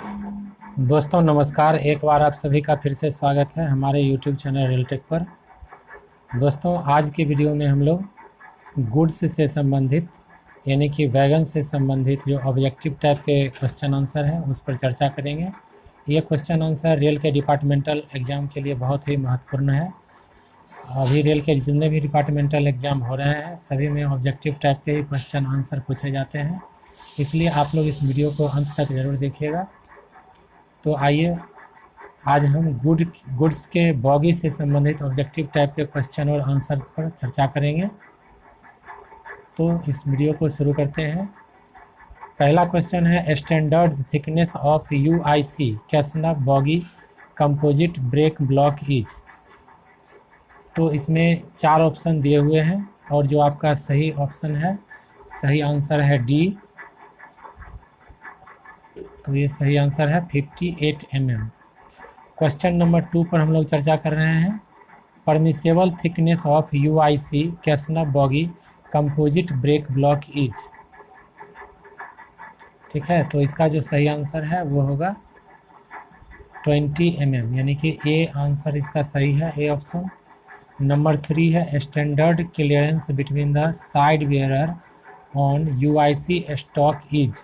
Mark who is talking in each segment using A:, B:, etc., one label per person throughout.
A: दोस्तों नमस्कार। एक बार आप सभी का फिर से स्वागत है हमारे YouTube चैनल रेलटेक पर। दोस्तों आज की वीडियो में हम लोग गुड्स से संबंधित यानी कि वैगन से संबंधित जो ऑब्जेक्टिव टाइप के क्वेश्चन आंसर है उस पर चर्चा करेंगे। ये क्वेश्चन आंसर रेल के डिपार्टमेंटल एग्ज़ाम के लिए बहुत ही महत्वपूर्ण है। अभी रेल के जितने भी डिपार्टमेंटल एग्ज़ाम हो रहे हैं सभी में ऑब्जेक्टिव टाइप के ही क्वेश्चन आंसर पूछे जाते हैं, इसलिए आप लोग इस वीडियो को अंत तक ज़रूर देखिएगा। तो आइए आज हम गुड्स के बॉगी से संबंधित ऑब्जेक्टिव टाइप के क्वेश्चन और आंसर पर चर्चा करेंगे। तो इस वीडियो को शुरू करते हैं। पहला क्वेश्चन है स्टैंडर्ड थिकनेस ऑफ यूआईसी कैसनव bogie composite brake block is. तो इसमें 4 ऑप्शन दिए हुए हैं और जो आपका सही ऑप्शन है, सही आंसर है डी। तो ये सही आंसर है 58 mm। क्वेश्चन नंबर 2 पर हम लोग चर्चा कर रहे हैं। परमिसेबल थिकनेस ऑफ यूआईसी कैसनव bogie composite brake block is. ठीक है, तो इसका जो सही आंसर है वो होगा 20 mm, यानी कि ए आंसर इसका सही है, ए ऑप्शन। नंबर 3 है standard clearance between the side bearer on UIC stock is.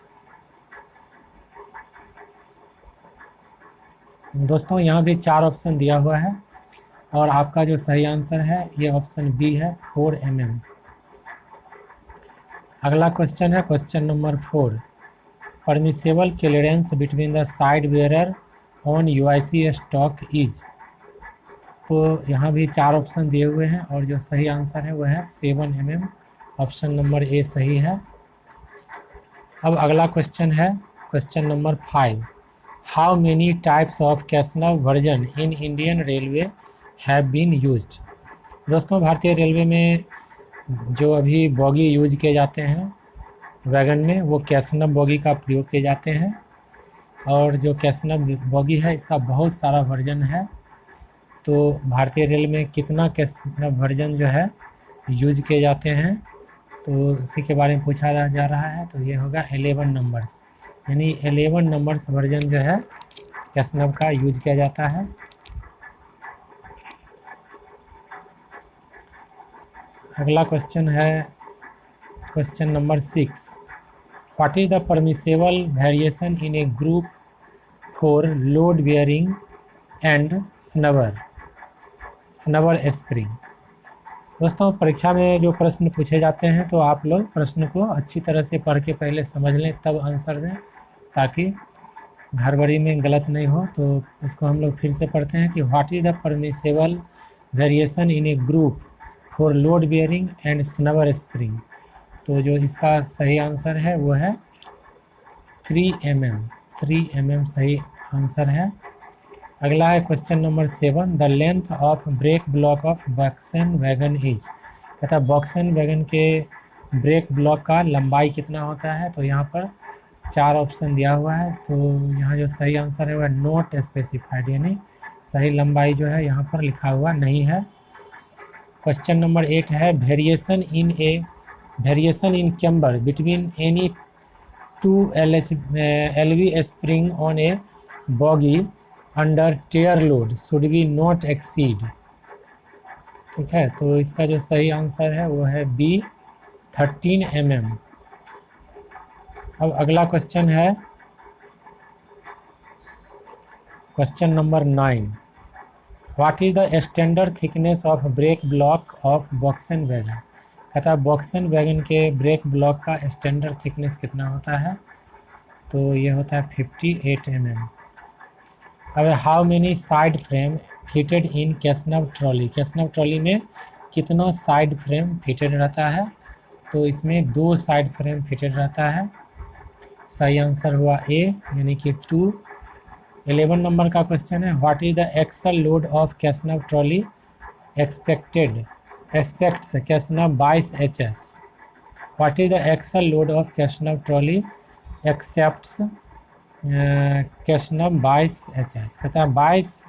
A: दोस्तों यहाँ भी 4 ऑप्शन दिया हुआ है और आपका जो सही आंसर है ये ऑप्शन बी है 4 mm। अगला क्वेश्चन है question number 4। Permissible clearance between the side bearer on UIC stock is. तो यहाँ भी 4 ऑप्शन दिए हुए हैं और जो सही आंसर है वह है 7 mm, ऑप्शन नंबर ए सही है। अब अगला क्वेश्चन है question number 5। How many types of कैसनव version in Indian railway have been used. दोस्तों भारतीय रेलवे में जो अभी बॉगी यूज किए जाते हैं वैगन में वो कैसनव बॉगी का प्रयोग किए जाते हैं और जो कैसनव बॉगी है इसका बहुत सारा वर्जन है। तो भारतीय रेल में कितना कैसनव वर्जन जो है यूज किए जाते हैं तो इसी के बारे में पूछा जा रहा है। तो ये होगा 11 नंबर्स, यानी 11 नंबर्स वर्जन जो है कैसनव का यूज किया जाता है। अगला क्वेश्चन है question number 6। What is the permissible variation in a group for load bearing and snubber spring. दोस्तों परीक्षा में जो प्रश्न पूछे जाते हैं तो आप लोग प्रश्न को अच्छी तरह से पढ़ के पहले समझ लें तब आंसर दें, ताकि हड़बड़ी में गलत नहीं हो। तो इसको हम लोग फिर से पढ़ते हैं कि what is the permissible variation in a group for load bearing and snubber spring. तो जो इसका सही आंसर है वो है 3 mm। 3 mm सही आंसर है। अगला है question number 7। The length of brake block of BOXN wagon is. कहता है बॉक्सन वैगन के ब्रेक ब्लॉक का लंबाई कितना होता है। तो यहाँ पर 4 ऑप्शन दिया हुआ है, तो यहाँ जो सही आंसर है वह नॉट स्पेसिफाइड, यानी सही लंबाई जो है यहाँ पर लिखा हुआ नहीं है। क्वेश्चन नंबर 8 है variation in camber between any 2 LV spring on a bogie under tare load should be not exceed. ठीक है, तो इसका जो सही आंसर है वो है बी 13 mm। अब अगला क्वेश्चन है question number 9। What is the standard thickness of brake block of BOXN wagon. कहता है बॉक्सन वैगन के ब्रेक ब्लॉक का स्टैंडर्ड थिकनेस कितना होता है। तो ये होता है 58 mm। अब how many side frame fitted in कैसनव trolley. Casnub trolley में कितना साइड फ्रेम फिटेड रहता है। तो इसमें 2 साइड फ्रेम फिटेड रहता है, सही आंसर हुआ ए, यानी कि 2। 11 नंबर का क्वेश्चन है what is the axle load of casnub trolley expects casnub 22 HS। What is the axle load of casnub trolley accepts casnub 22 HS। कहता है 22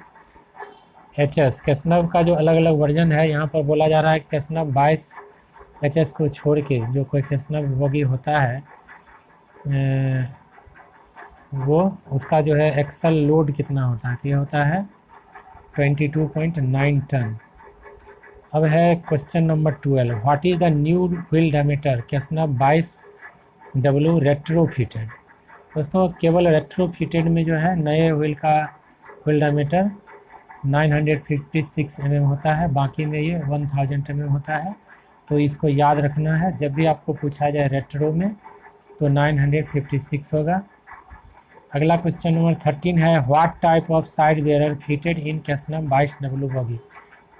A: HS। कैसनव का जो अलग अलग वर्जन है यहाँ पर बोला जा रहा है कैसनव 22 HS को छोड़ के जो कोई कैसनव बॉगी होता है वो उसका जो है एक्सल लोड कितना होता है, तो ये होता है 22.9 टन। अब है question number 12, what is the new wheel diameter केसनव 22W रेट्रोफिटेड। दोस्तों केवल रेट्रोफिटेड में जो है नए व्हील डायमीटर 956 mm होता है, बाकी में ये 1000 mm होता है। तो इसको याद रखना है, जब भी आपको पूछा जाए रेट्रो में तो 956 होगा। अगला क्वेश्चन नंबर 13 है, what type of side bearer fitted in केसनव 22W बॉगी।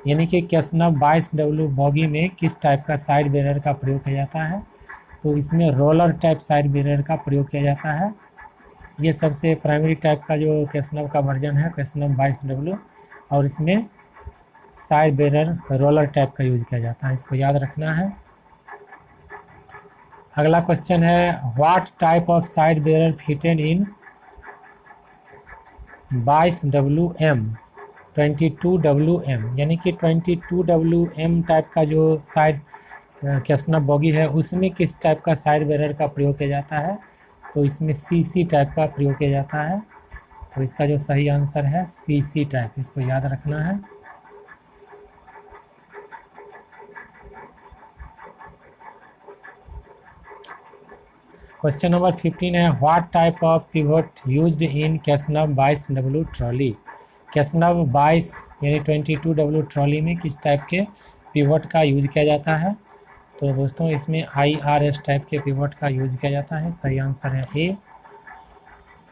A: यानी कि केसनव 22W बॉगी में किस टाइप का साइड बेरर का प्रयोग किया जाता है, तो इसमें रोलर टाइप साइड बेरर का प्रयोग किया जाता है। ये सबसे प्राइमरी टाइप का जो केसनव का वर्जन है केसनव 22W, और इसमें साइड बेरर रोलर टाइप का यूज किया जाता है, इसको याद रखना है। अगला क्वेश्चन है, what type of side bearer fitted in 22WM 22WM, यानी कि 22WM टाइप का जो साइड केसनव बॉगी है उसमें किस टाइप का साइड बेरर का प्रयोग किया जाता है, तो इसमें CC टाइप का प्रयोग किया जाता है। तो इसका जो सही आंसर है CC टाइप, इसको याद रखना है। क्वेश्चन नंबर 15 है, what type of pivot used in केसनव 22W ट्रॉली। केसनव 22 यानी 22W ट्रॉली में किस टाइप के पिवट का यूज किया जाता है, तो दोस्तों इसमें IRS टाइप के पिवट का यूज किया जाता है, सही आंसर है A।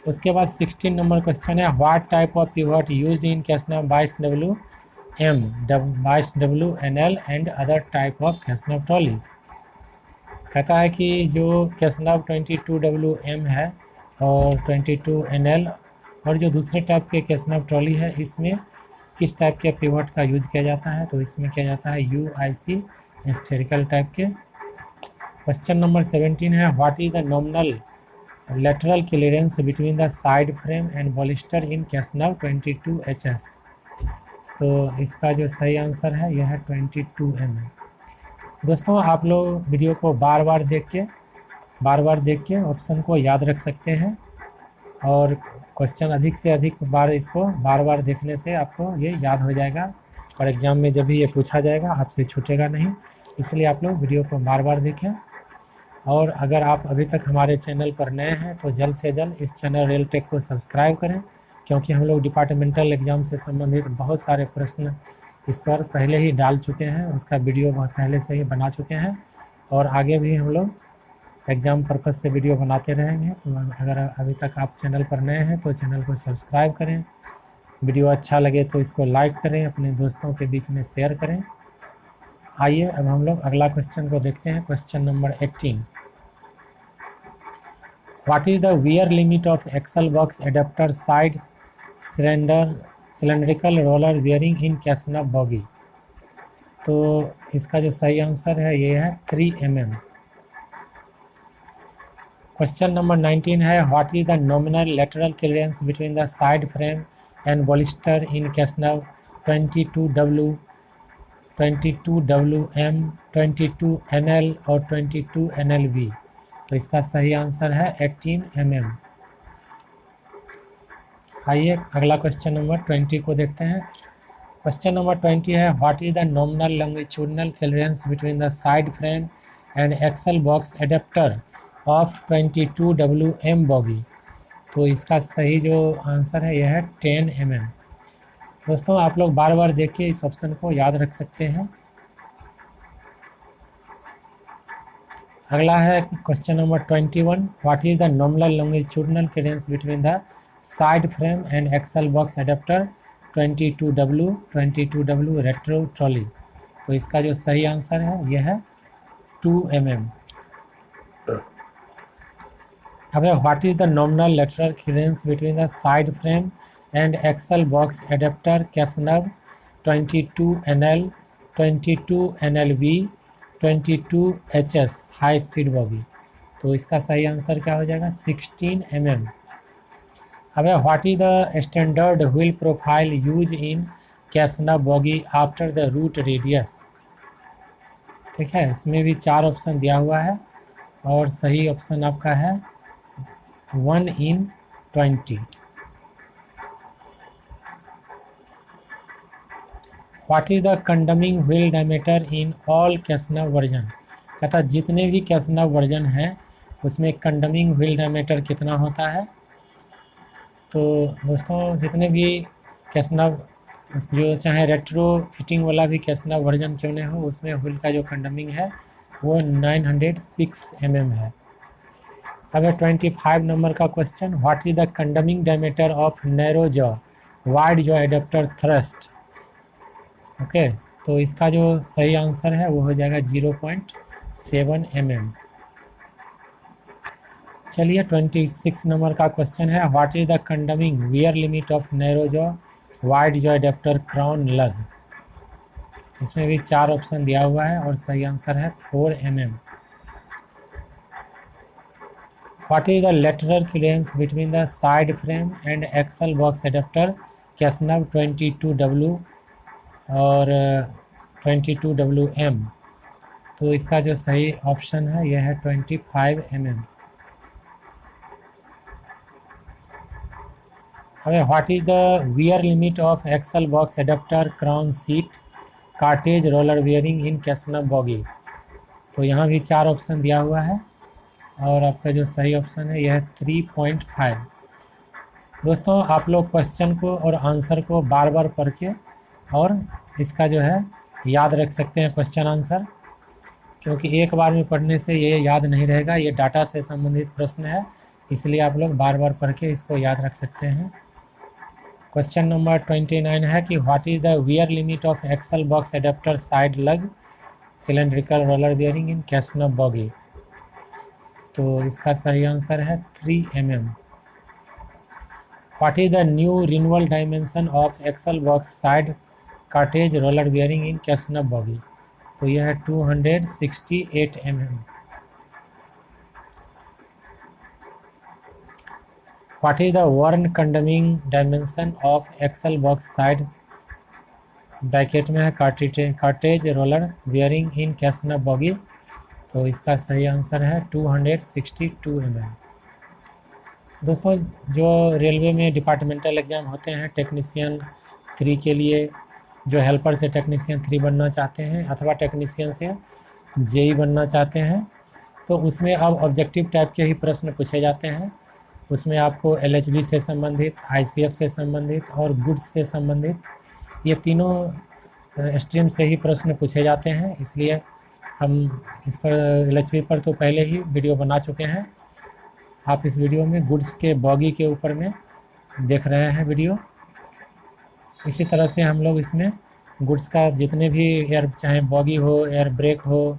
A: उसके बाद 16 नंबर क्वेश्चन है, what type of pivot used in केसनव 22WM 22WNL and other type of केसनव ट्रॉली। कहता है कि जो केसनव 22WM है और 22NL और जो दूसरे टाइप के केसनव ट्रॉली है इसमें किस टाइप के पिवट का यूज किया जाता है, तो इसमें किया जाता है UIC स्फेरिकल टाइप के। क्वेश्चन नंबर 17 है, what is the nominal lateral clearance between the side frame and bolster in केसनव 22HS। तो इसका जो सही आंसर है यह है 22 mm। दोस्तों आप लोग वीडियो को बार बार देख के ऑप्शन को याद रख सकते हैं, और क्वेश्चन अधिक से अधिक बार इसको बार देखने से आपको ये याद हो जाएगा, और एग्ज़ाम में जब भी ये पूछा जाएगा आपसे छूटेगा नहीं। इसलिए आप लोग वीडियो को बार बार देखें, और अगर आप अभी तक हमारे चैनल पर नए हैं तो जल्द से जल्द इस चैनल रेलटेक को सब्सक्राइब करें, क्योंकि हम लोग डिपार्टमेंटल एग्ज़ाम से संबंधित बहुत सारे प्रश्न इस पर पहले ही डाल चुके हैं, उसका वीडियो बहुत पहले से ही बना चुके हैं, और आगे भी हम लोग एग्ज़ाम पर्पज़ से वीडियो बनाते रहेंगे। तो अगर अभी तक आप चैनल पर नए हैं तो चैनल को सब्सक्राइब करें, वीडियो अच्छा लगे तो इसको लाइक करें, अपने दोस्तों के बीच में शेयर करें। आइए अब हम लोग अगला क्वेश्चन को देखते हैं। Question number 18, what is the wear limit of axle box adapter side cylindrical roller bearing in केसनव बॉगी। तो इसका जो सही आंसर है ये है 3 mm। क्वेश्चन नंबर 19 है, what is the nominal lateral clearance between the side frame and bolster in केसनव 22W 22WM 22NL और 22NLB। तो इसका सही आंसर है 18 mm। आइए अगला क्वेश्चन नंबर 20 को देखते हैं। क्वेश्चन नंबर 20 है, what is the nominal longitudinal clearance between the side frame and axle box adapter of 22WM bogie. तो इसका सही जो आंसर है यह है 10 mm। दोस्तों आप लोग बार बार देख के इस ऑप्शन को याद रख सकते हैं। अगला है question number 21, what is the nominal longitudinal clearance between the side frame and axle box adapter 22W retro trolley. तो इसका जो सही आंसर है यह है 2 mm। अब what is the nominal lateral clearance between the side frame and axle box adapter केसनव 22NL 22NLB 22HS high speed bogie. तो इसका सही आंसर क्या हो जाएगा 16 mm। अब what is the standard wheel profile use in केसनव bogie after the root radius. ठीक है, इसमें भी 4 ऑप्शन दिया हुआ है और सही ऑप्शन आपका है 1 in 20। What is the condemning wheel diameter in all कैसनव वर्जन। कहता जितने भी कैसनव वर्जन हैं उसमें कंडमिंग व्हील डायमीटर कितना होता है। तो दोस्तों जितने भी कैसनव जो चाहे रेट्रो फिटिंग वाला भी कैसनव वर्जन क्यों नहीं हो, उसमें व्हील का जो कंडमिंग है वो 906 mm है। अब 25 नंबर का question, what is the कंडमिंग diameter of narrow jaw wide jaw adapter thrust. Okay, तो इसका जो सही आंसर है वो हो जाएगा 0.7 mm। चलिए 26 नंबर का क्वेश्चन है, what is the कंडमिंग wear limit of narrow jaw wide jaw adapter crown लग। इसमें भी 4 ऑप्शन दिया हुआ है और सही आंसर है 4 mm। What is the lateral clearance between the side frame and axle box adapter कैसनव 22W और 22WM। तो इसका जो सही ऑप्शन है यह है 25 mm। अब what is the wear limit of axle box adapter crown seat cartridge roller bearing in कैसनव bogie. तो यहाँ भी 4 ऑप्शन दिया हुआ है और आपका जो सही ऑप्शन है यह है 3.5। दोस्तों आप लोग क्वेश्चन को और आंसर को बार बार पढ़ के और इसका जो है याद रख सकते हैं क्वेश्चन आंसर, क्योंकि एक बार में पढ़ने से ये याद नहीं रहेगा। ये डाटा से संबंधित प्रश्न है, इसलिए आप लोग बार बार पढ़ के इसको याद रख सकते हैं। क्वेश्चन नंबर 29 है कि what is the wear limit of axle box adapter side lug cylindrical roller bearing in कैसनव bogie. तो इसका सही आंसर है 3 mm। What is the new renewal dimension of axle box side cartridge roller bearing in कैसनव bogie. तो यह है 268 mm। What is the worn condemning dimension of axle box side bracket में है cartridge roller bearing in कैसनव bogie. तो इसका सही answer है 262 mm। दोस्तों जो रेलवे में डिपार्टमेंटल एग्ज़ाम होते हैं टेक्नीशियन 3 के लिए, जो हेल्पर से टेक्नीशियन 3 बनना चाहते हैं अथवा टेक्नीशियन से जेई बनना चाहते हैं, तो उसमें अब ऑब्जेक्टिव टाइप के ही प्रश्न पूछे जाते हैं। उसमें आपको एलएचबी से संबंधित, आईसीएफ से संबंधित और गुड्स से संबंधित ये तीनों स्ट्रीम से ही प्रश्न पूछे जाते हैं। इसलिए हम इस पर एलएचबी पर तो पहले ही वीडियो बना चुके हैं। आप इस वीडियो में गुड्स के बॉगी के ऊपर में देख रहे हैं वीडियो। इसी तरह से हम लोग इसमें गुड्स का जितने भी एयर, चाहे बॉगी हो, एयर ब्रेक हो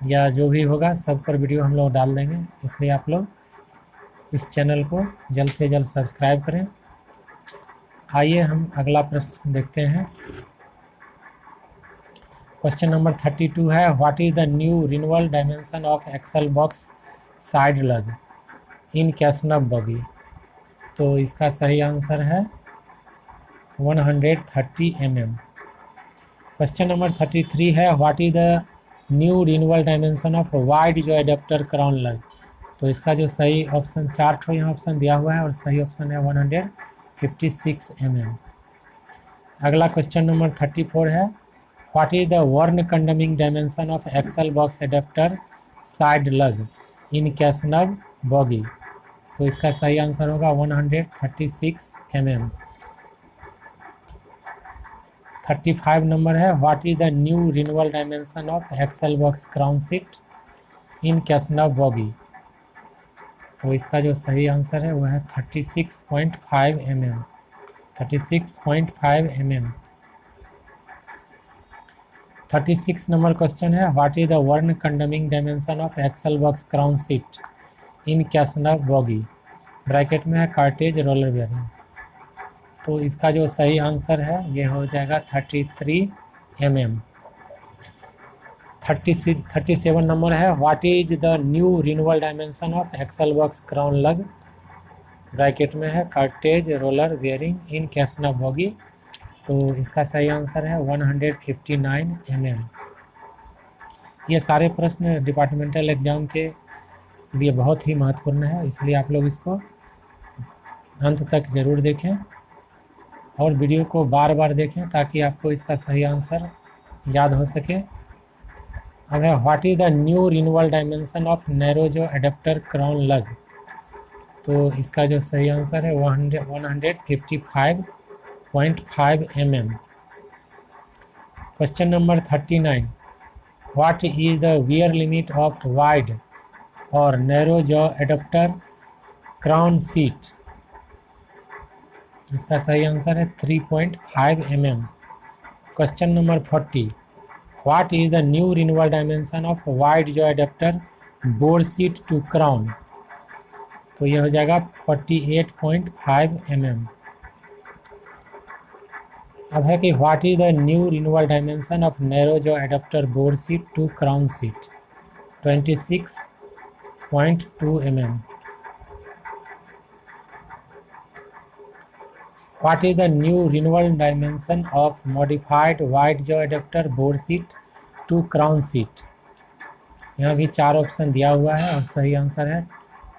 A: या जो भी होगा, सब पर वीडियो हम लोग डाल देंगे। इसलिए आप लोग इस चैनल को जल्द से जल्द सब्सक्राइब करें। आइए हम अगला प्रश्न देखते हैं। क्वेश्चन नंबर 32 है, what is the new renewal dimension of axle box side lug in कैसनव bogie. तो इसका सही आंसर है 130 mm। क्वेश्चन नंबर 33 है, what is the new renewal dimension of wide जो एडेप्टर क्राउन लग। तो इसका जो सही ऑप्शन 4 ठो यहाँ ऑप्शन दिया हुआ है और सही ऑप्शन है 156 mm। अगला क्वेश्चन नंबर 34 है, what is the worn condemning dimension of axle box adapter side lug in कैसनव bogie. तो इसका सही आंसर होगा 136 mm। 35 नंबर है, what is the new renewal dimension of axle box crown seat in कैसनव bogie. तो इसका जो सही आंसर है वह है 36.5 mm। 36.5 mm। 36 नंबर क्वेश्चन है, what is the worn condemning dimension of axle box crown seat in कैसनव bogie. Bracket में है कार्टेज रोलर बियरिंग। तो इसका जो सही आंसर है ये हो जाएगा 33 mm। 37 नंबर है, what is the new renewal dimension of axle box crown lug. Bracket में है cartridge roller bearing in कैसनव bogie. तो इसका सही आंसर है 159 mm। ये सारे प्रश्न डिपार्टमेंटल एग्ज़ाम के लिए बहुत ही महत्वपूर्ण है, इसलिए आप लोग इसको अंत तक ज़रूर देखें और वीडियो को बार बार देखें ताकि आपको इसका सही आंसर याद हो सके। अब है what is the new renewal dimension of narrow jaw adapter crown lug. तो इसका जो सही आंसर है 155.5 mm। Question number 39, what is the wear limit of wide और narrow jaw adapter crown seat. इसका सही आंसर है 3.5 mm। Question number 40, what is the new renewal dimension of wide jaw adapter board seat to crown. तो यह हो जाएगा 48.5 mm। अब है कि what is the new renewal dimension of narrow jaw adapter board seat to crown seat. 26.2 mm। What is the new renewal dimension of modified wide jaw adapter board seat to crown seat। यहाँ भी 4 option दिया हुआ है और सही answer है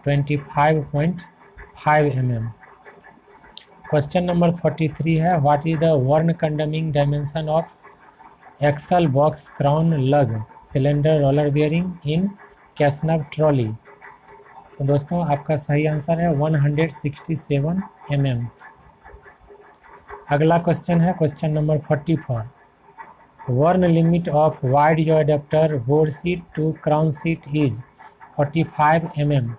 A: 25.5 mm। Question number 43 है what is the worn condemning dimension of axle box crown lug cylinder roller bearing in कैसनव trolley. तो दोस्तों आपका सही आंसर है 167 mm। अगला क्वेश्चन है question number 44, worn limit of wide jaw adapter board seat to crown seat is 45 mm।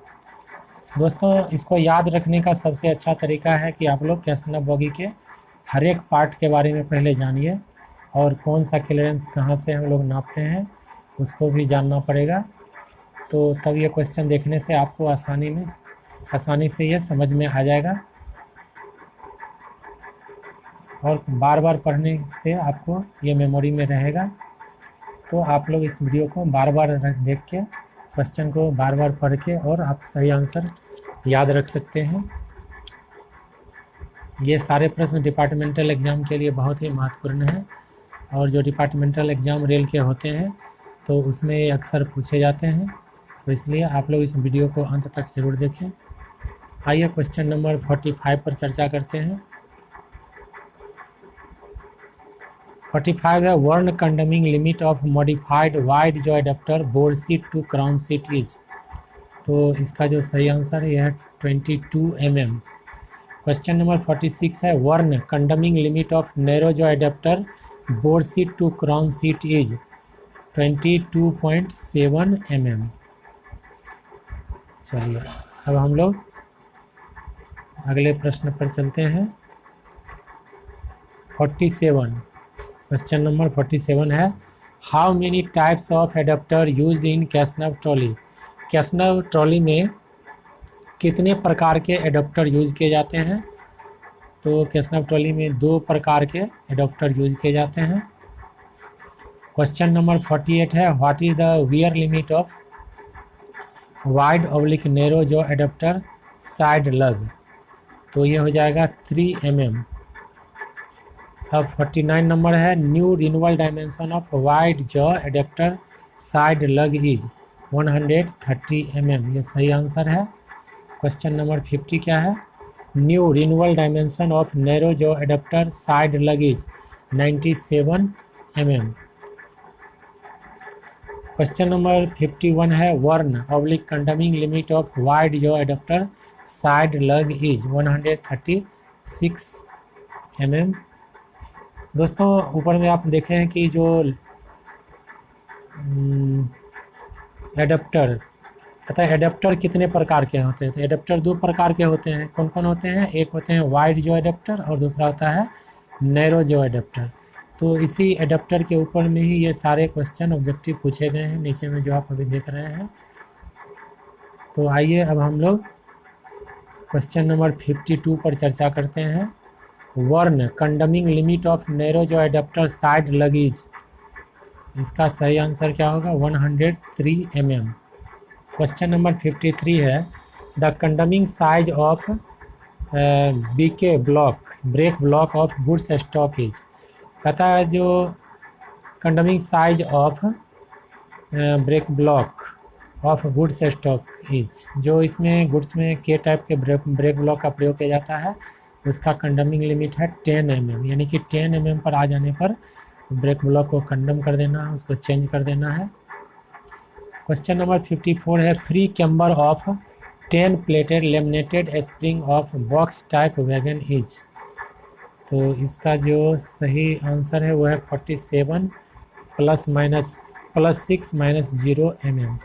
A: दोस्तों इसको याद रखने का सबसे अच्छा तरीका है कि आप लोग कैसनव बॉगी के हर एक पार्ट के बारे में पहले जानिए और कौन सा क्लियरेंस कहाँ से हम लोग नापते हैं उसको भी जानना पड़ेगा। तो तब ये क्वेश्चन देखने से आपको आसानी से ये समझ में आ जाएगा और बार बार पढ़ने से आपको ये मेमोरी में रहेगा। तो आप लोग इस वीडियो को बार बार देख के क्वेश्चन को बार बार पढ़ के और आप सही आंसर याद रख सकते हैं। ये सारे प्रश्न डिपार्टमेंटल एग्ज़ाम के लिए बहुत ही महत्वपूर्ण हैं और जो डिपार्टमेंटल एग्ज़ाम रेल के होते हैं तो उसमें ये अक्सर पूछे जाते हैं। तो इसलिए आप लोग इस वीडियो को अंत तक ज़रूर देखें। आइए क्वेश्चन नंबर 45 पर चर्चा करते हैं। 45 है worn condemning limit of modified wide jaw adapter board seat to crown seat is. तो इसका जो सही आंसर है यह 22 mm। क्वेश्चन नंबर 46 है worn condemning limit of narrow jaw adapter board seat to crown seat is 22.7 mm। चलिए अब हम लोग अगले प्रश्न पर चलते हैं। 47, क्वेश्चन नंबर 47 है how many types of adapter used in कैसनव trolley. Casnub trolley में कितने प्रकार के एडेप्टर यूज किए जाते हैं। तो कैसनव ट्रॉली में 2 प्रकार के एडेप्टर यूज किए जाते हैं। क्वेश्चन नंबर 48 है what is the wear limit of wide oblique narrow jaw adapter side लग। तो ये हो जाएगा 3 mm। अब 49 नंबर है new renewal dimension of wide jaw adapter side lug is 130 mm। ये सही आंसर है। क्वेश्चन नंबर 50 क्या है new renewal dimension of narrow jaw adapter side lug is 97 mm। Question number 51 है worn oblique condemning limit of wide jaw adapter side lug is 136 mm। दोस्तों ऊपर में आप देख रहे हैं कि जो एडेप्टर अतः एडेप्टर कितने प्रकार के होते हैं। तो एडेप्टर 2 प्रकार के होते हैं। कौन कौन होते हैं। एक होते हैं वाइड जॉ एडेप्टर और दूसरा होता है नैरो जॉ एडेप्टर। तो इसी एडेप्टर के ऊपर में ही ये सारे क्वेश्चन ऑब्जेक्टिव पूछे गए हैं नीचे में जो आप अभी देख रहे हैं। तो आइए अब हम लोग क्वेश्चन नंबर 52 पर चर्चा करते हैं। Worn condemning limit of narrow jaw adapter side lug is. इसका सही आंसर क्या होगा 103 mm। क्वेश्चन नंबर 53 है the condemning size of BK block brake block of goods stop is. कहता है जो condemning size of brake block of goods stock is, जो इसमें गुड्स में के टाइप के ब्रेक ब्लॉक का प्रयोग किया जाता है उसका कंडमिंग लिमिट है 10 mm, यानी कि 10 mm पर आ जाने पर ब्रेक ब्लॉक को कंडम कर देना है, उसको चेंज कर देना है। क्वेश्चन नंबर 54 है free camber of 10 plated laminated spring of box type wagon is. तो इसका जो सही आंसर है वो है 47 + 6 - 0 mm।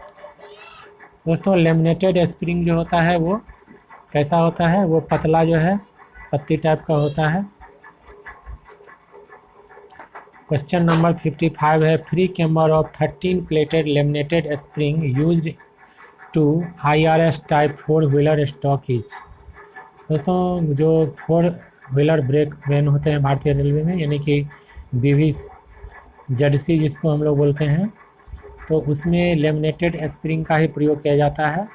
A: दोस्तों लेमिनेटेड स्प्रिंग जो होता है वो कैसा होता है, वो पतला जो है पत्ती टाइप का होता है। क्वेश्चन नंबर 55 है free camber of 13 plated laminated spring used to IRS type 4 wheeler stock is. दोस्तों जो 4 व्हीलर ब्रेक वैन होते हैं भारतीय रेलवे में, यानी कि BVZC जिसको हम लोग बोलते हैं, तो उसमें लेमिनेटेड स्प्रिंग का ही प्रयोग किया जाता है।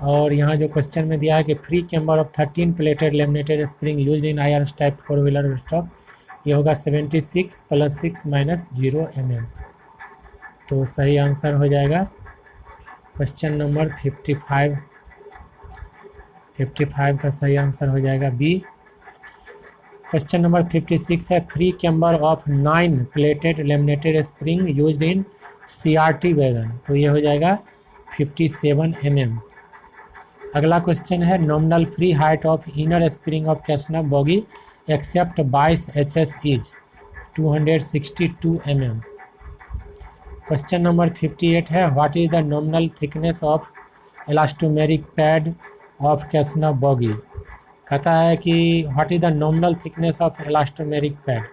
A: और यहाँ जो क्वेश्चन में दिया है कि free camber of 13 plated laminated spring used in IRS type 4 wheeler stock, ये होगा 76 + 6 - 0 mm। तो सही आंसर हो जाएगा क्वेश्चन नंबर 55 का सही आंसर हो जाएगा बी। क्वेश्चन नंबर 56 है free camber of 9 plated laminated spring used in CRT wagon, तो ये हो जाएगा 57 mm। अगला क्वेश्चन है nominal free height of inner spring of कैसनव bogie except 22 HS is 262 mm। Question number 58 है what is the nominal thickness of elastomeric pad of कैसनव bogie. कहता है कि what is the nominal thickness of elastomeric pad.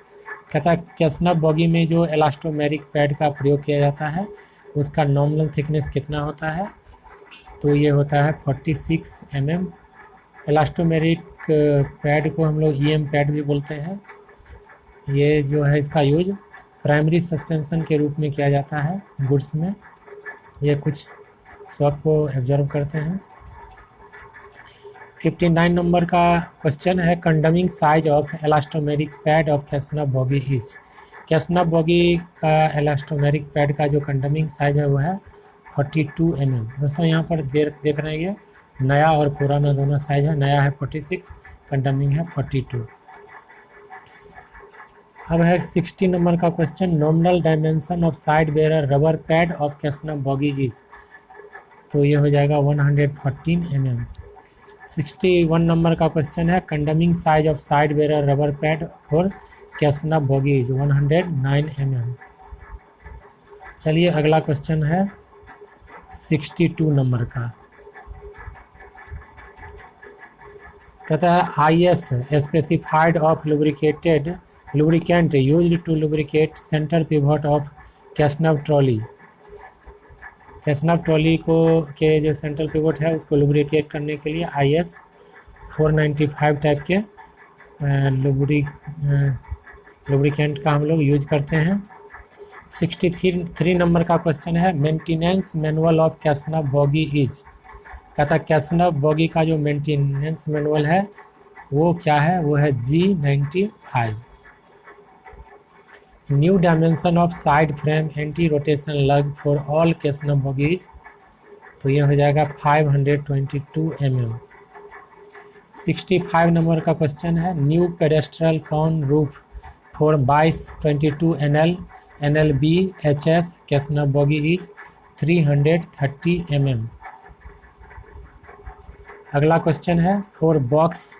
A: कहता है कैसनव boggy में जो elastomeric pad का प्रयोग किया जाता है उसका नॉमिनल थिकनेस कितना होता है, तो ये होता है 46 mm। इलास्टोमेरिक पैड को हम लोग EM पैड भी बोलते हैं। ये जो है इसका यूज प्राइमरी सस्पेंशन के रूप में किया जाता है गुड्स में, ये कुछ शॉक को एब्जॉर्व करते हैं। 59 नंबर का क्वेश्चन है condemning size of elastomeric pad of कैसनव bogie is. Casnub bogie का इलास्टोमेरिक पैड का जो कंडमिंग साइज है वो है 42 mm। दोस्तों यहाँ पर देख रहे हैं ये नया और पुराना दोनों साइज है, नया है 46, कंडमिंग है 42। अब है 60 नंबर का question nominal dimension of side bearer rubber pad of कैसनव bogie is, तो ये हो जाएगा 114 mm। 61 नंबर का क्वेश्चन है condemning size of side bearer rubber pad for कैसनव बॉगी इज 109 mm। चलिए अगला क्वेश्चन है 62 नंबर का, कहता है IS specified of lubricant used to lubricate centre pivot of casnub trolley. Casnub trolley को के जो सेंट्रल पिवट है उसको लुब्रिकेट करने के लिए IS 495 टाइप के लुब्रिकेंट का हम लोग यूज करते हैं। 63 नंबर का क्वेश्चन है maintenance manual of कैसनव bogie is. कहता है कैसनव बॉगी का जो मेंटेनेंस मैनुअल है वो क्या है, वो है G95। New dimension of side frame anti rotation lug for all casnub bogies, तो ये हो जाएगा 522 mm। 65 नंबर का क्वेश्चन है new pedestal crown roof for 22 NLB HS casnub bogie is 330 mm। अगला क्वेश्चन है for box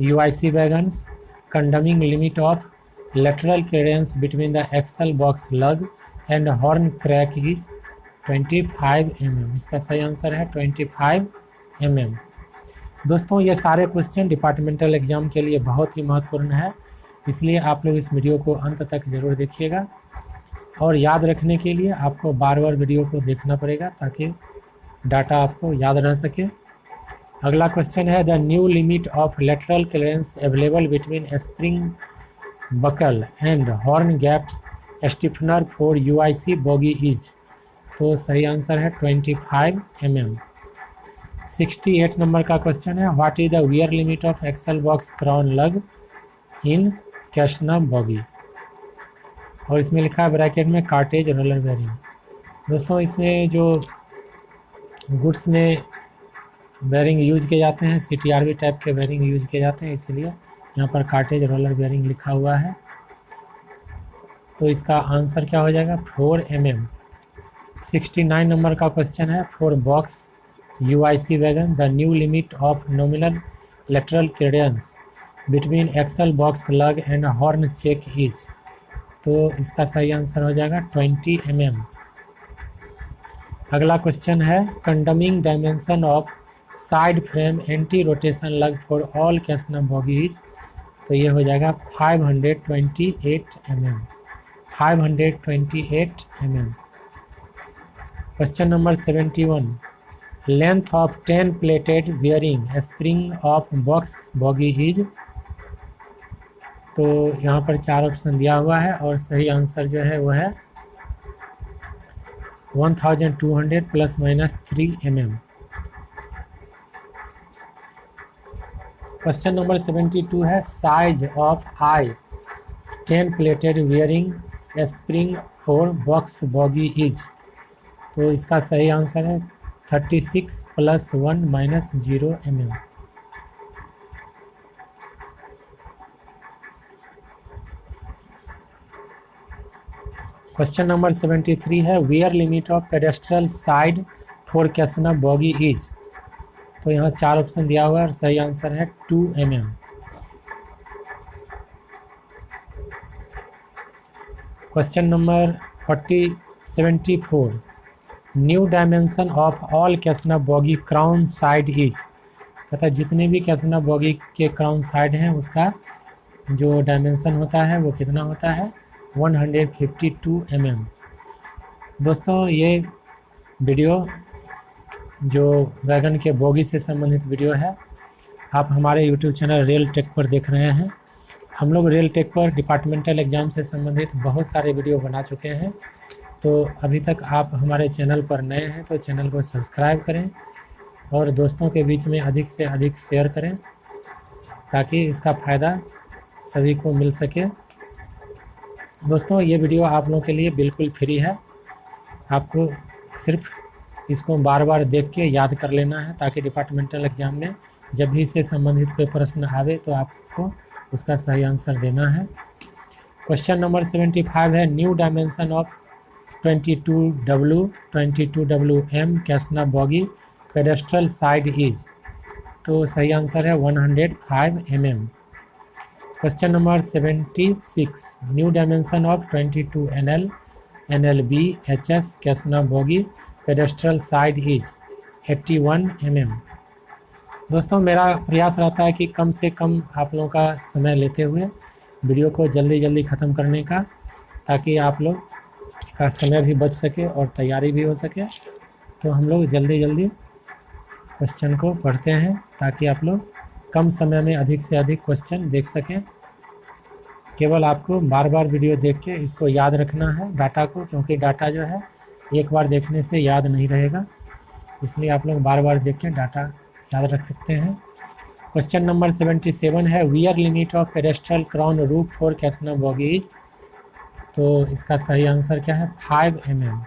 A: UIC wagons condemning limit of lateral clearance between the axle box lug and horn crack is 25 mm। इसका सही answer है 25 mm। दोस्तों ये सारे question departmental exam के लिए बहुत ही महत्वपूर्ण है, इसलिए आप लोग इस वीडियो को अंत तक ज़रूर देखिएगा और याद रखने के लिए आपको बार बार वीडियो को देखना पड़ेगा ताकि डाटा आपको याद रह सके। अगला क्वेश्चन है the new limit of lateral clearance available between spring buckle and horn gaps stiffener for UIC bogie is, तो सही आंसर है 25 mm। 68 नंबर का क्वेश्चन है what is the wear limit of axle box crown lug in कैसनव boggy, और इसमें लिखा है bracket में कार्टेज रोलर बेरिंग। दोस्तों इसमें जो गुड्स में बेयरिंग यूज किए जाते हैं, CTRV टाइप के बेयरिंग यूज किए जाते हैं, इसलिए यहाँ पर कार्टेज रोलर बेयरिंग लिखा हुआ है। तो इसका आंसर क्या हो जाएगा? 4 mm। 69 नंबर का क्वेश्चन है, for box UIC wagon the new limit of nominal lateral cadence between axle box lug and horn check is. तो इसका सही आंसर हो जाएगा 20 mm। अगला क्वेश्चन है, condemning dimension of side frame anti rotation lug for all कैसना bogies. तो ये हो जाएगा 528 mm। 528 mm। Question number 71, length of 10 plated bearing spring of box boggy is. तो यहाँ पर 4 ऑप्शन दिया हुआ है और सही आंसर जो है वो है 1200 ±3 mm। क्वेश्चन नंबर 72 है, size of I 10 plated bearing spring for box boggy is. तो इसका सही आंसर है 36 + 1 - 0 mm। क्वेश्चन नंबर 73 है, wear limit of pedestal side for casnub bogie is. तो यहाँ 4 ऑप्शन दिया हुआ है और सही आंसर है 2 mm। Question number 74, new dimension of all casnub bogie crown side is. कहता है जितने भी कैसना बॉगी के क्राउन साइड हैं उसका जो डायमेंशन होता है वो कितना होता है? 152 mm। दोस्तों ये वीडियो जो वैगन के बोगी से संबंधित वीडियो है, आप हमारे YouTube चैनल रेल टेक पर देख रहे हैं। हम लोग रेल टेक पर डिपार्टमेंटल एग्ज़ाम से संबंधित बहुत सारे वीडियो बना चुके हैं। तो अभी तक आप हमारे चैनल पर नए हैं तो चैनल को सब्सक्राइब करें और दोस्तों के बीच में अधिक से अधिक शेयर करें ताकि इसका फ़ायदा सभी को मिल सके। दोस्तों ये वीडियो आप लोगों के लिए बिल्कुल फ्री है, आपको सिर्फ इसको बार बार देख के याद कर लेना है ताकि डिपार्टमेंटल एग्ज़ाम में जब भी इससे संबंधित कोई प्रश्न आवे तो आपको उसका सही आंसर देना है। क्वेश्चन नंबर 75 है, new dimension of 22W casnub bogie pedestal side is. तो सही आंसर है 105 mm। Question number 76, new dimension of 22NL NLB HS casnub bogie pedestal side is 81 mm। दोस्तों मेरा प्रयास रहता है कि कम से कम आप लोगों का समय लेते हुए वीडियो को जल्दी ख़त्म करने का, ताकि आप लोग का समय भी बच सके और तैयारी भी हो सके। तो हम लोग जल्दी क्वेश्चन को पढ़ते हैं ताकि आप लोग कम समय में अधिक से अधिक क्वेश्चन देख सकें। केवल आपको बार बार वीडियो देख के इसको याद रखना है डाटा को, क्योंकि डाटा जो है एक बार देखने से याद नहीं रहेगा, इसलिए आप लोग बार बार देख के डाटा याद रख सकते हैं। क्वेश्चन नंबर 77 है, wear limit of pedestal crown roof for casnub bogies. तो इसका सही आंसर क्या है? 5 mm।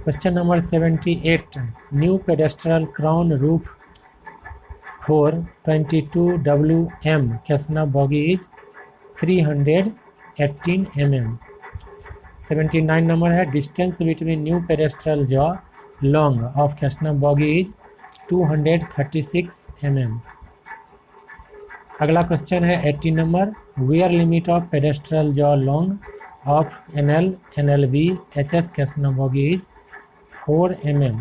A: Question number 78, new pedestal crown roof for 22WM casnub bogie is 318 mm। 79 number है, distance between new pedestal jaw long of casnub bogie is 236 mm। अगला question है 80 number, wear limit of pedestal jaw long of NL NLB HS casnub bogie is 4 mm।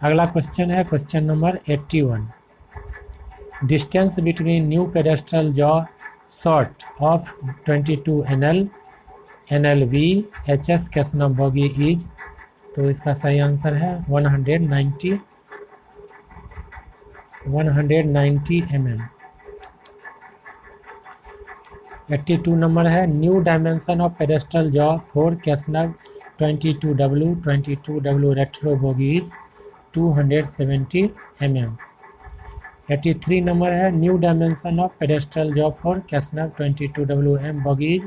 A: अगला question है question number 81, distance between new pedestal jaw short of 22NL NLB HS casnub bogie is. तो इसका सही answer है 190 mm। 82 number है, new dimension of pedestal jaw for casnub 22W retro bogie is 270 mm। 83 number है, new dimension of pedestal jaw for casnub 22WM bogie is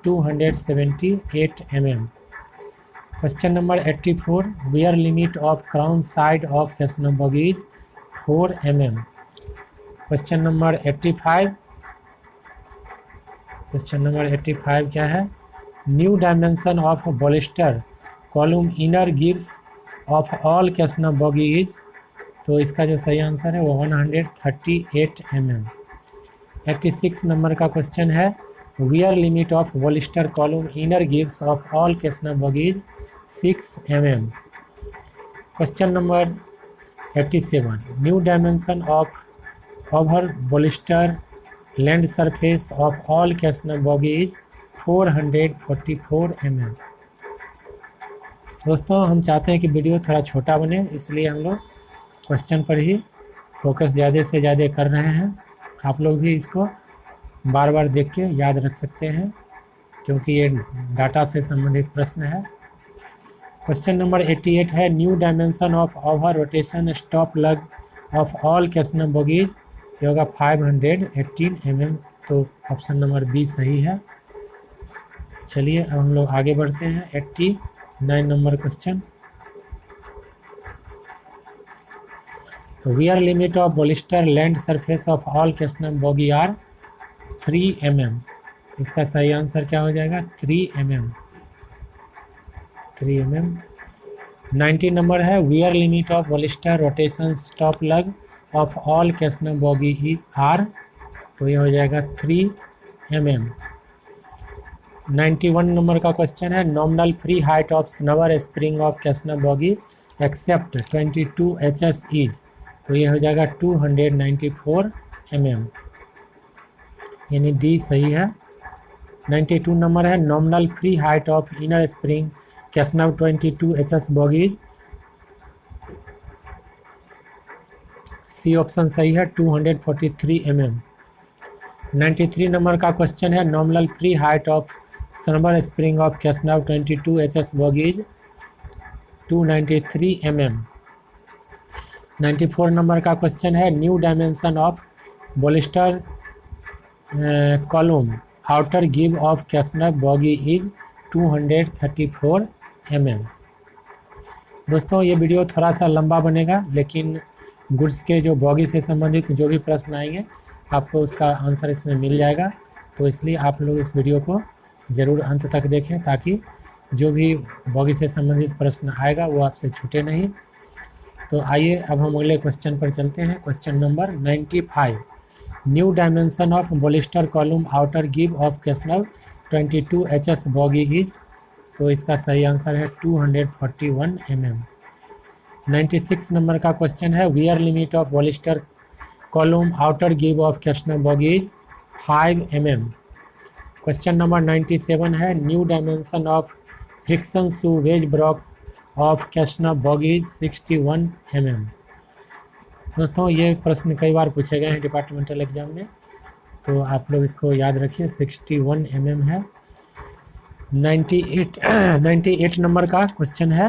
A: 278 mm। Question number 84, wear limit of crown side of कैसनव bogie is 4 mm। Question number 85, question number 85 क्या है? New dimension of bolster column inner गिव्स of all casnub bogie is, तो इसका जो सही answer है वो 138 mm। 86 number का क्वेश्चन है, wear limit of bolster column inner गिव्स of all casnub bogie is 6 mm। Question number 87, new dimension of over bolster land surface of all casnub bogie is 444 mm। दोस्तों हम चाहते हैं कि वीडियो थोड़ा छोटा बने, इसलिए हम लोग क्वेश्चन पर ही फोकस ज़्यादा से ज़्यादा कर रहे हैं। आप लोग भी इसको बार बार देख के याद रख सकते हैं, क्योंकि ये डाटा से संबंधित प्रश्न है। क्वेश्चन नंबर 88 है, new dimension of over rotation stop lug of all casnub बॉगीज, ये होगा 518 mm। तो ऑप्शन नंबर बी सही है। चलिए अब हम लोग आगे बढ़ते हैं। 89 number question, wear limit of bolster land surface of all casnub bogie are 3 mm। इसका सही आंसर क्या हो जाएगा? 3 mm। 3 mm। 90 नंबर है, wear limit of bolster rotation stop lug of all casnub bogie are, तो ये हो जाएगा 3 mm। 91 नंबर का क्वेश्चन है, nominal free height of snubber spring of कैसनव bogie except 22 HS is, तो ये हो जाएगा 294 mm, यानी डी सही है। 92 नंबर है, nominal free height of inner spring casnub 22 HS bogies, C option सही है, 243 mm। 93 नंबर का क्वेश्चन है, nominal free height of snubber spring of casnub 22 HS bogies 293 mm। 94 number का क्वेश्चन है, new dimension of bolster column outer गिव of कैसनव bogie is 234 mm। दोस्तों ये video थोड़ा सा लंबा बनेगा, लेकिन गुड्स के जो बॉगी से संबंधित जो भी प्रश्न आएंगे आपको उसका आंसर इसमें मिल जाएगा, तो इसलिए आप लोग इस वीडियो को ज़रूर अंत तक देखें, ताकि जो भी बॉगी से संबंधित प्रश्न आएगा वो आपसे छूटे नहीं। तो आइए अब हम अगले क्वेश्चन पर चलते हैं। Question number 95, new dimension of bolster column outer गिव of casnub 22 HS bogie is, तो इसका सही आंसर है 241 mm। 96 नंबर का क्वेश्चन है, wear limit of bolster column outer गिव of कैसनव bogie is 5 mm। Question number 97 है, new dimension of friction shoe wedge block of कैसनव bogie 61 mm। दोस्तों ये प्रश्न कई बार पूछे गए हैं डिपार्टमेंटल एग्जाम में, तो आप लोग इसको याद रखिए, 61 mm है। 98 नंबर का क्वेश्चन है,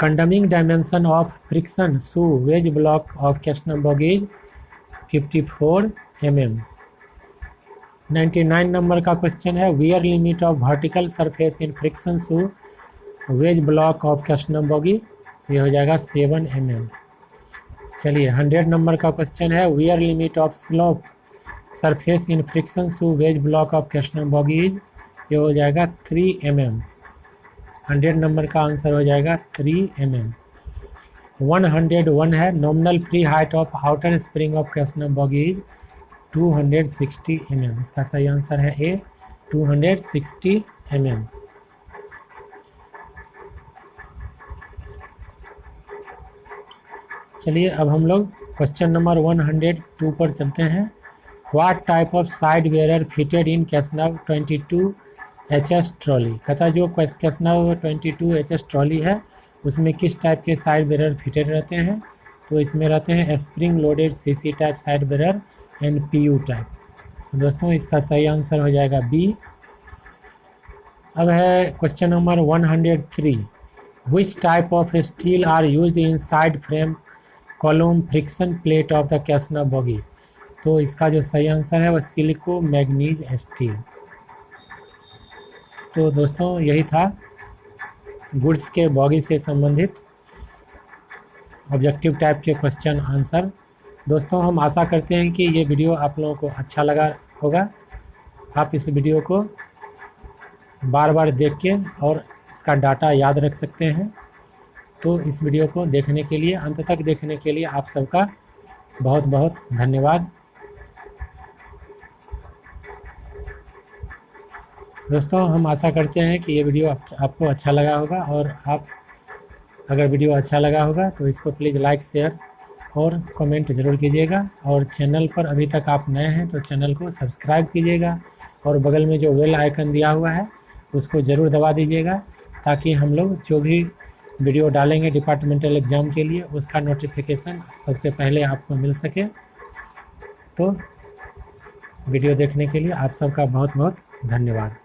A: condemning dimension of friction shoe wedge block of कैसनव bogie 54 mm। 99 number का क्वेश्चन है, wear limit of vertical surface in friction shoe wedge block of कैसनव bogie, ये हो जाएगा 7 mm। चलिए 100 नंबर का क्वेश्चन है, wear limit of slope surface in friction shoe wedge block of कैसनव bogie, ये हो जाएगा 3 mm। 100 नंबर का आंसर हो जाएगा 3 mm। 101 है, nominal free height of outer spring of कैसनव bogie 260 mm। इसका सही आंसर है ए, 260 mm। चलिए अब हम लोग क्वेश्चन नंबर 102 पर चलते हैं। What type of side bearer fitted in casnub 22 HS trolley, कहता जो कैसनव 22 HS ट्रॉली है उसमें किस टाइप के साइड बेरर फिटेड रहते हैं, तो इसमें रहते हैं spring loaded CC type side bearer and PU type. दोस्तों इसका सही आंसर हो जाएगा बी। अब है question number 103, which type of steel are used in side frame column friction plate of the casnub bogie, तो इसका जो सही आंसर है वो सिलिको मैग्नीज स्टील। तो दोस्तों यही था गुड्स के बॉगी से संबंधित ऑब्जेक्टिव टाइप के क्वेश्चन आंसर। दोस्तों हम आशा करते हैं कि ये वीडियो आप लोगों को अच्छा लगा होगा। आप इस वीडियो को बार बार देख के और इसका डाटा याद रख सकते हैं। तो इस वीडियो को देखने के लिए, अंत तक देखने के लिए आप सबका बहुत बहुत धन्यवाद। दोस्तों हम आशा करते हैं कि ये वीडियो आपको अच्छा लगा होगा, और आप अगर वीडियो अच्छा लगा होगा तो इसको प्लीज़ लाइक, शेयर और कमेंट ज़रूर कीजिएगा। और चैनल पर अभी तक आप नए हैं तो चैनल को सब्सक्राइब कीजिएगा, और बगल में जो बेल आइकन दिया हुआ है उसको ज़रूर दबा दीजिएगा, ताकि हम लोग जो भी वीडियो डालेंगे डिपार्टमेंटल एग्ज़ाम के लिए उसका नोटिफिकेशन सबसे पहले आपको मिल सके। तो वीडियो देखने के लिए आप सबका बहुत बहुत धन्यवाद।